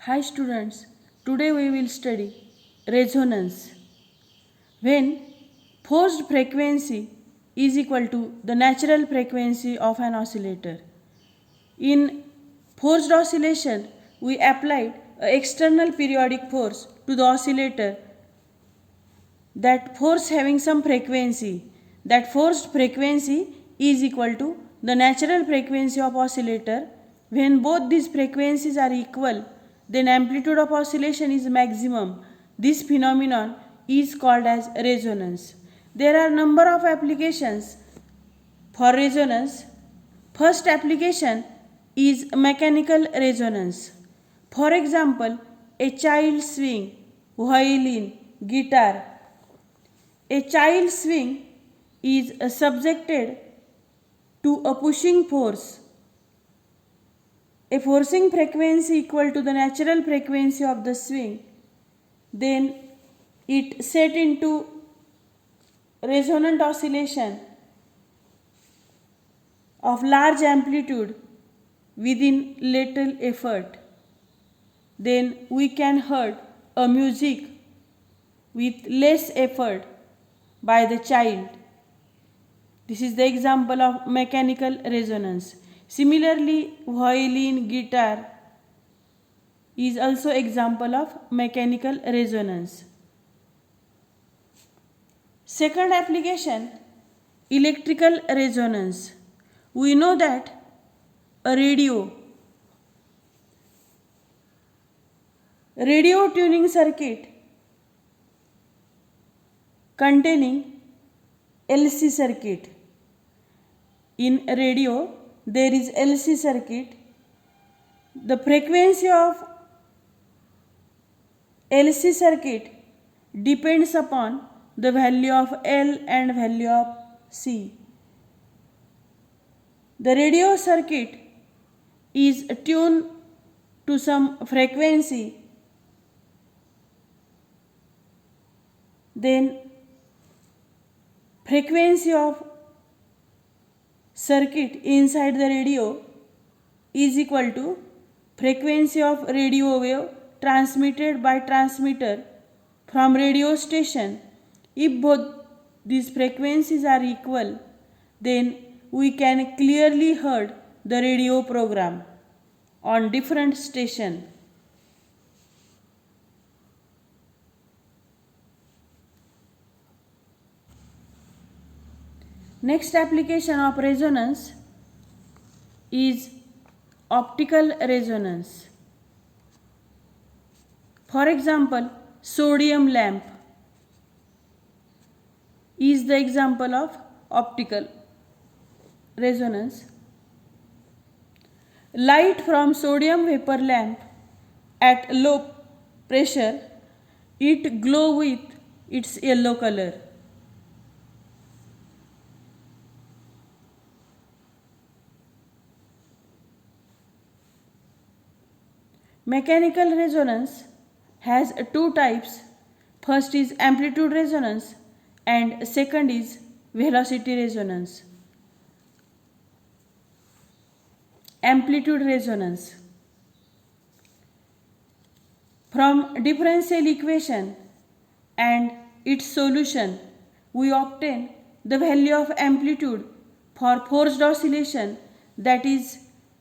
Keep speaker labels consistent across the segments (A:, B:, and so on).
A: Hi students, today we will study resonance. When forced frequency is equal to the natural frequency of an oscillator. In forced oscillation, we applied an external periodic force to the oscillator, that force having some frequency. That forced frequency is equal to the natural frequency of oscillator. When both these frequencies are equal, then amplitude of oscillation is maximum. This phenomenon is called as resonance. There are number of applications for resonance. First application is mechanical resonance. For example, a child swing, violin, guitar. A child swing is subjected to a pushing force. A forcing frequency equal to the natural frequency of the swing. Then it set into resonant oscillation of large amplitude within little effort. Then we can hear a music with less effort by the child. This is the example of mechanical resonance. Similarly, violin, guitar is also example of mechanical resonance. Second application, electrical resonance. We know that a radio tuning circuit containing LC circuit. In radio there is LC circuit. The frequency of LC circuit depends upon the value of L and value of C. The radio circuit is tuned to some frequency. Then frequency of circuit inside the radio is equal to frequency of radio wave transmitted by transmitter from radio station. If both these frequencies are equal, then we can clearly hear the radio program on different station. Next application of resonance is optical resonance. For example, sodium lamp is the example of optical resonance. Light from sodium vapor lamp at low pressure, it glow with its yellow color. Mechanical resonance has two types. First is amplitude resonance and second is velocity resonance. Amplitude resonance. From differential equation and its solution, we obtain the value of amplitude for forced oscillation, that is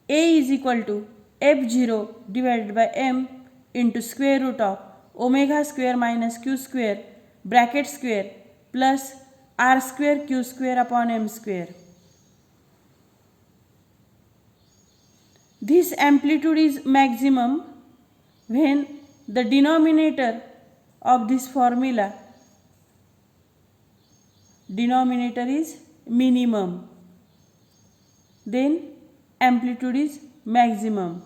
A: A is equal to F0 divided by M into square root of omega square minus q square bracket square plus r square q square upon m square. This amplitude is maximum when the denominator of this formula is minimum. Then amplitude is maximum.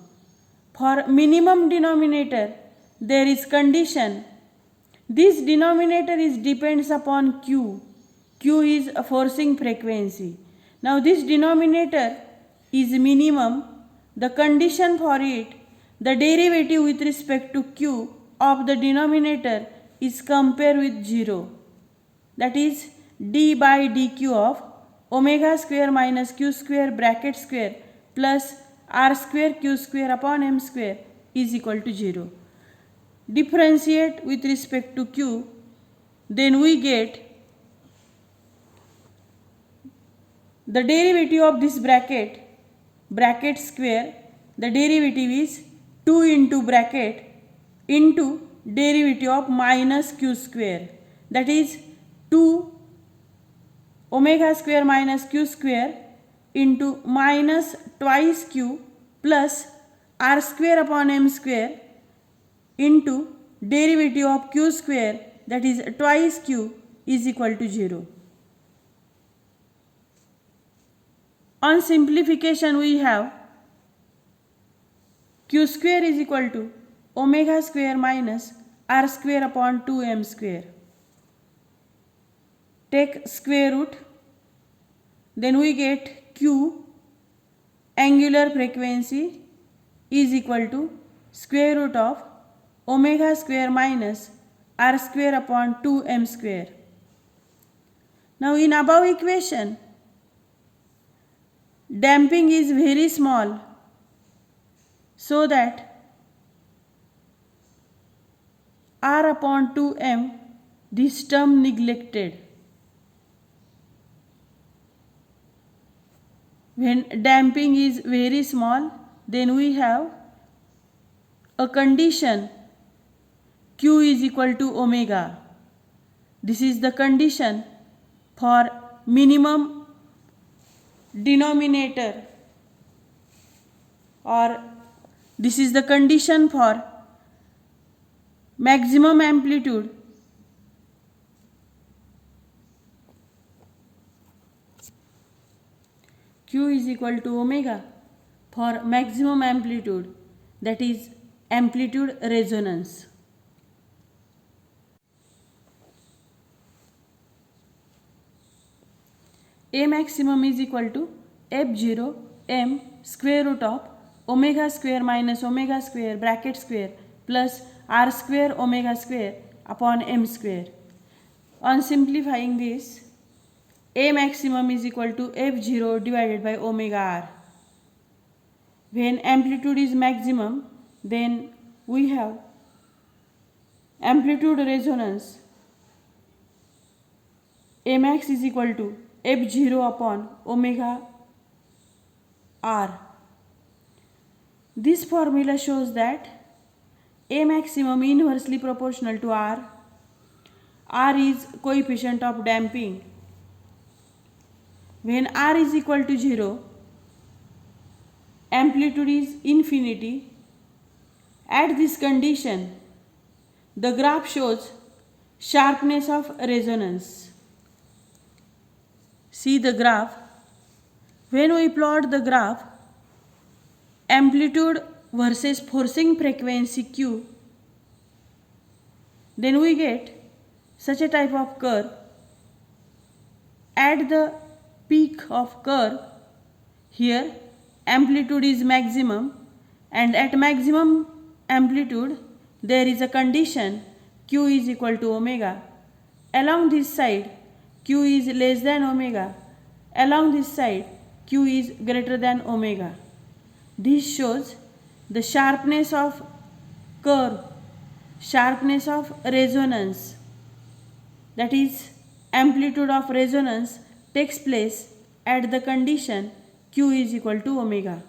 A: For minimum denominator there is condition. This denominator is depends upon Q. Q is a forcing frequency. Now this denominator is minimum. The condition for it, the derivative with respect to Q of the denominator is compared with 0. That is d by dq of omega square minus q square bracket square plus r square q square upon m square is equal to 0. Differentiate with respect to q, then we get the derivative of this bracket square, the derivative is 2 into bracket into derivative of minus q square, that is 2 omega square minus q square into minus twice q plus r square upon m square into derivative of q square, that is twice q, is equal to 0. On simplification we have q square is equal to omega square minus r square upon 2m square. Take square root, then we get q angular frequency is equal to square root of omega square minus r square upon 2m square. Now in above equation, damping is very small, so that r upon 2m, this term neglected. When damping is very small, then we have a condition q is equal to omega. This is the condition for minimum denominator, or this is the condition for maximum amplitude. Q is equal to omega for maximum amplitude, that is amplitude resonance. A maximum is equal to f0 m square root of omega square minus omega square bracket square plus r square omega square upon m square. On simplifying this, A maximum is equal to f0 divided by omega r. When amplitude is maximum, then we have amplitude resonance. A max is equal to f0 upon omega r. This formula shows that A maximum inversely proportional to r. R is coefficient of damping. When r is equal to 0, amplitude is infinity. At this condition, the graph shows sharpness of resonance. See the graph. When we plot the graph, amplitude versus forcing frequency q, then we get such a type of curve. At the peak of curve, here amplitude is maximum, and at maximum amplitude there is a condition q is equal to omega. Along this side q is less than omega, along this side q is greater than omega. This shows the sharpness of curve, sharpness of resonance, that is amplitude of resonance takes place at the condition q is equal to omega.